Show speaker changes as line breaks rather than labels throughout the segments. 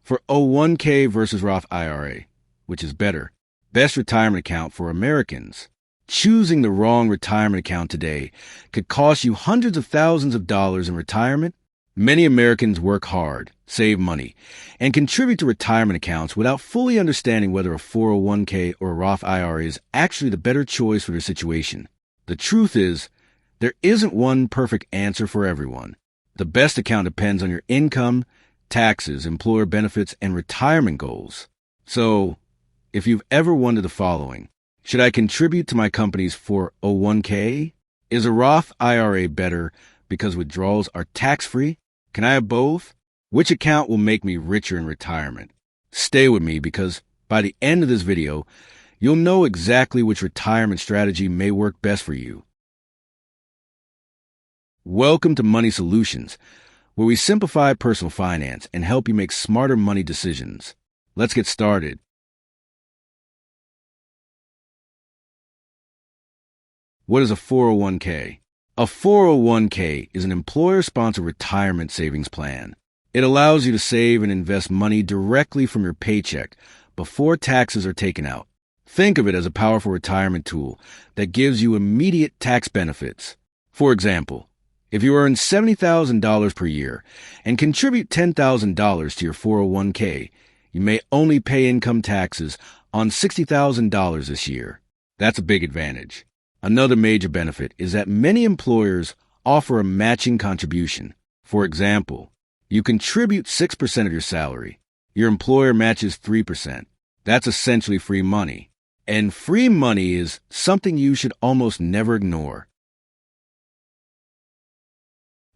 For 1K versus Roth IRA, which is better? Best retirement account for Americans. Choosing the wrong retirement account today could cost you hundreds of thousands of dollars in retirement. Many Americans work hard, save money, and contribute to retirement accounts without fully understanding whether a 401k or a Roth IRA is actually the better choice for their situation. The truth is, there isn't one perfect answer for everyone. The best account depends on your income, taxes, employer benefits, and retirement goals. So, if you've ever wondered the following, should I contribute to my company's 401k? Is a Roth IRA better because withdrawals are tax-free? Can I have both? Which account will make me richer in retirement? Stay with me because by the end of this video, you'll know exactly which retirement strategy may work best for you. Welcome to Money Solutions, where we simplify personal finance and help you make smarter money decisions. Let's get started. What is a 401k? A 401k is an employer-sponsored retirement savings plan. It allows you to save and invest money directly from your paycheck before taxes are taken out. Think of it as a powerful retirement tool that gives you immediate tax benefits. For example, if you earn $70,000 per year and contribute $10,000 to your 401k, you may only pay income taxes on $60,000 this year. That's a big advantage. Another major benefit is that many employers offer a matching contribution. For example, you contribute 6% of your salary. Your employer matches 3%. That's essentially free money. And free money is something you should almost never ignore.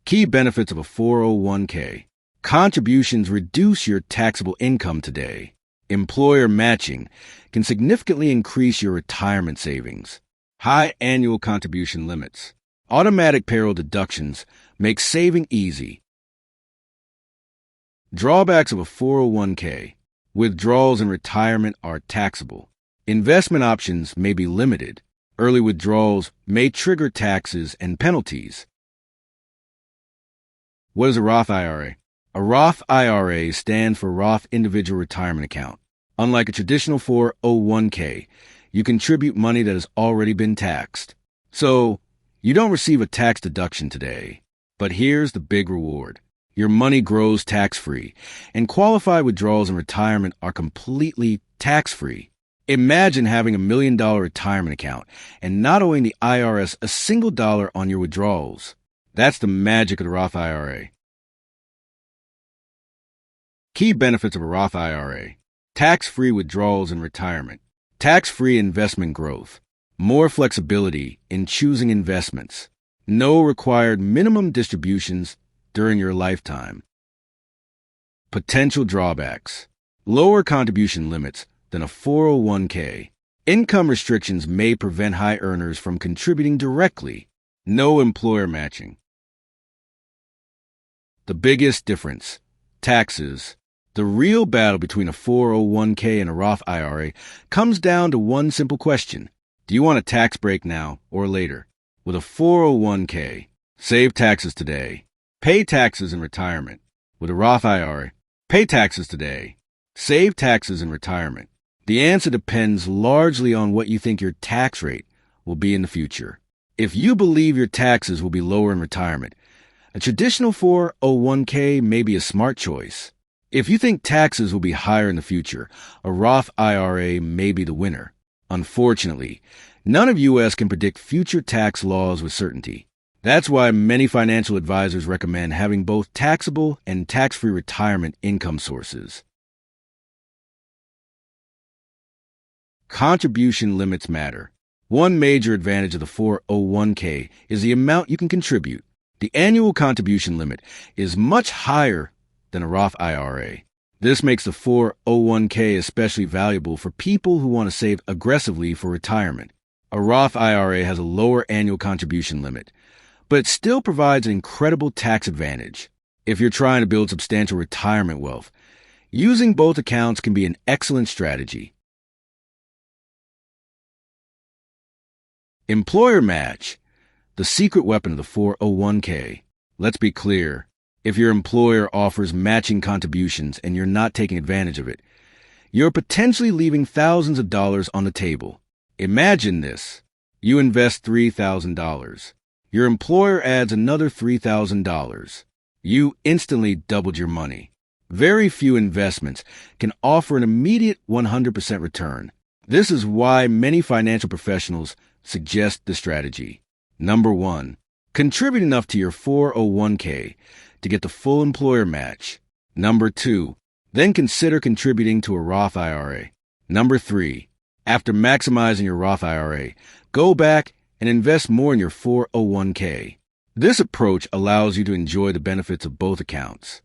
Key benefits of a 401k. Contributions reduce your taxable income today. Employer matching can significantly increase your retirement savings. High annual contribution limits. Automatic payroll deductions make saving easy. Drawbacks of a 401k. Withdrawals in retirement are taxable. Investment options may be limited. Early withdrawals may trigger taxes and penalties. What is a Roth IRA? A Roth IRA stands for Roth Individual Retirement Account. Unlike a traditional 401k, you contribute money that has already been taxed. So, you don't receive a tax deduction today. But here's the big reward. Your money grows tax-free, and qualified withdrawals in retirement are completely tax-free. Imagine having $1 million retirement account and not owing the IRS a single dollar on your withdrawals. That's the magic of the Roth IRA. Key benefits of a Roth IRA. Tax-free withdrawals in retirement. Tax-free investment growth. More flexibility in choosing investments. No required minimum distributions during your lifetime. Potential drawbacks. Lower contribution limits than a 401k. Income restrictions may prevent high earners from contributing directly. No employer matching. The biggest difference. Taxes. The real battle between a 401k and a Roth IRA comes down to one simple question. Do you want a tax break now or later? With a 401k, save taxes today. Pay taxes in retirement. With a Roth IRA, pay taxes today. Save taxes in retirement. The answer depends largely on what you think your tax rate will be in the future. If you believe your taxes will be lower in retirement, a traditional 401k may be a smart choice. If you think taxes will be higher in the future, a Roth IRA may be the winner. Unfortunately, none of U.S. can predict future tax laws with certainty. That's why many financial advisors recommend having both taxable and tax-free retirement income sources. Contribution limits matter. One major advantage of the 401k is the amount you can contribute. The annual contribution limit is much higher than a Roth IRA. This makes the 401k especially valuable for people who want to save aggressively for retirement. A Roth IRA has a lower annual contribution limit, but it still provides an incredible tax advantage. If you're trying to build substantial retirement wealth, using both accounts can be an excellent strategy. Employer match, the secret weapon of the 401k. Let's be clear. if your employer offers matching contributions and you're not taking advantage of it, you're potentially leaving thousands of dollars on the table. Imagine this. You invest $3,000. Your employer adds another $3,000. You instantly doubled your money. Very few investments can offer an immediate 100% return. This is why many financial professionals suggest the strategy. Number 1. Contribute enough to your 401k to get the full employer match. Number 2. Then consider contributing to a Roth IRA. Number 3. After maximizing your Roth IRA, go back and invest more in your 401k. This approach allows you to enjoy the benefits of both accounts.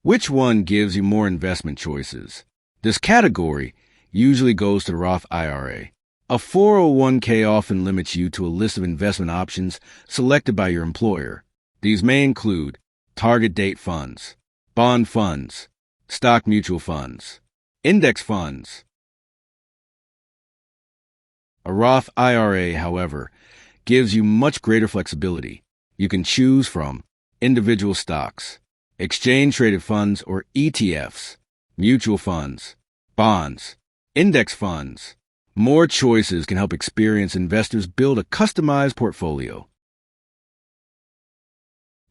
Which one gives you more investment choices? This category usually goes to the Roth IRA. A 401k often limits you to a list of investment options selected by your employer. These may include target date funds, bond funds, stock mutual funds, index funds. A Roth IRA, however, gives you much greater flexibility. You can choose from individual stocks, exchange-traded funds or ETFs, mutual funds, bonds, index funds. More choices can help experienced investors build a customized portfolio.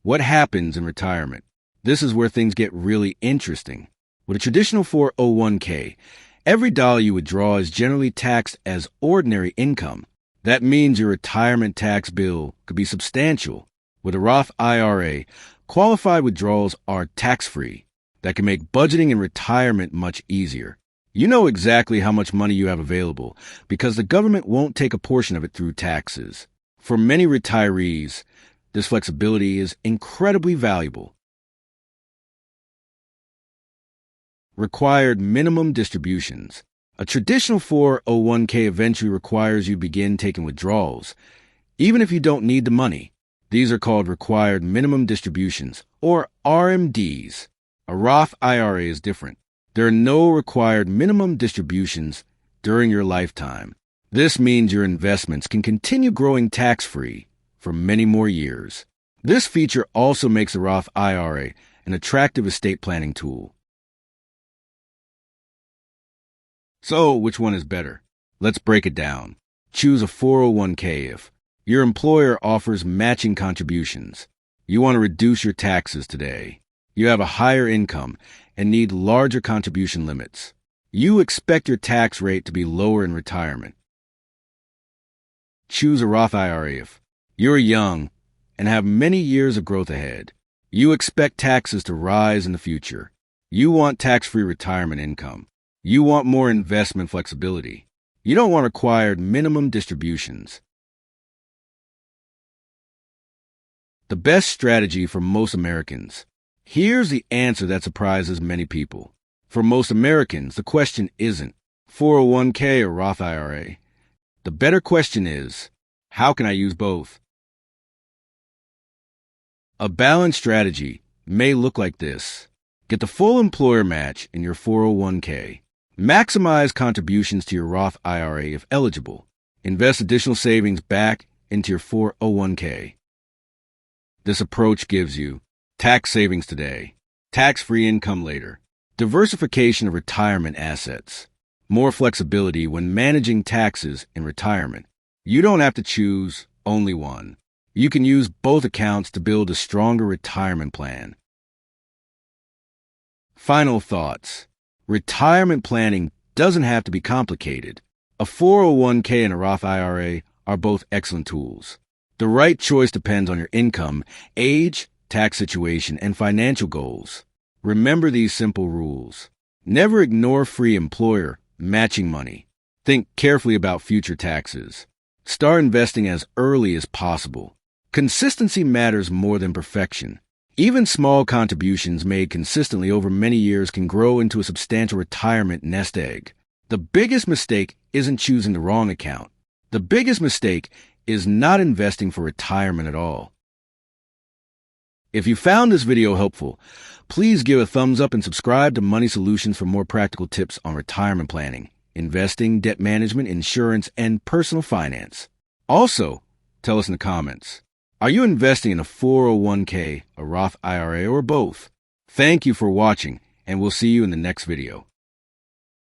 What happens in retirement? This is where things get really interesting. With a traditional 401k, every dollar you withdraw is generally taxed as ordinary income. That means your retirement tax bill could be substantial. With a Roth IRA, qualified withdrawals are tax-free. That can make budgeting in retirement much easier. You know exactly how much money you have available because the government won't take a portion of it through taxes. For many retirees, this flexibility is incredibly valuable. Required minimum distributions. A traditional 401k eventually requires you begin taking withdrawals, even if you don't need the money. These are called required minimum distributions, or RMDs. A Roth IRA is different. There are no required minimum distributions during your lifetime. This means your investments can continue growing tax-free for many more years. This feature also makes the Roth IRA an attractive estate planning tool. So, which one is better? Let's break it down. Choose a 401k if your employer offers matching contributions. You want to reduce your taxes today. You have a higher income and need larger contribution limits. You expect your tax rate to be lower in retirement. Choose a Roth IRA if you're young and have many years of growth ahead. You expect taxes to rise in the future. You want tax-free retirement income. You want more investment flexibility. You don't want required minimum distributions. The best strategy for most Americans. Here's the answer that surprises many people. For most Americans, the question isn't 401k or Roth IRA. The better question is, how can I use both? A balanced strategy may look like this. Get the full employer match in your 401k. Maximize contributions to your Roth IRA if eligible. Invest additional savings back into your 401k. This approach gives you tax savings today, tax-free income later, diversification of retirement assets, more flexibility when managing taxes in retirement. You don't have to choose only one. You can use both accounts to build a stronger retirement plan. Final thoughts. Retirement planning doesn't have to be complicated. A 401k and a Roth IRA are both excellent tools. The right choice depends on your income, age, tax situation, and financial goals. Remember these simple rules. Never ignore free employer matching money. Think carefully about future taxes. Start investing as early as possible. Consistency matters more than perfection. Even small contributions made consistently over many years can grow into a substantial retirement nest egg. The biggest mistake isn't choosing the wrong account. The biggest mistake is not investing for retirement at all. If you found this video helpful, please give a thumbs up and subscribe to Money Solutions for more practical tips on retirement planning, investing, debt management, insurance, and personal finance. Also, tell us in the comments, Are you investing in a 401k, a Roth IRA, or both? Thank you for watching, and we'll see you in the next video.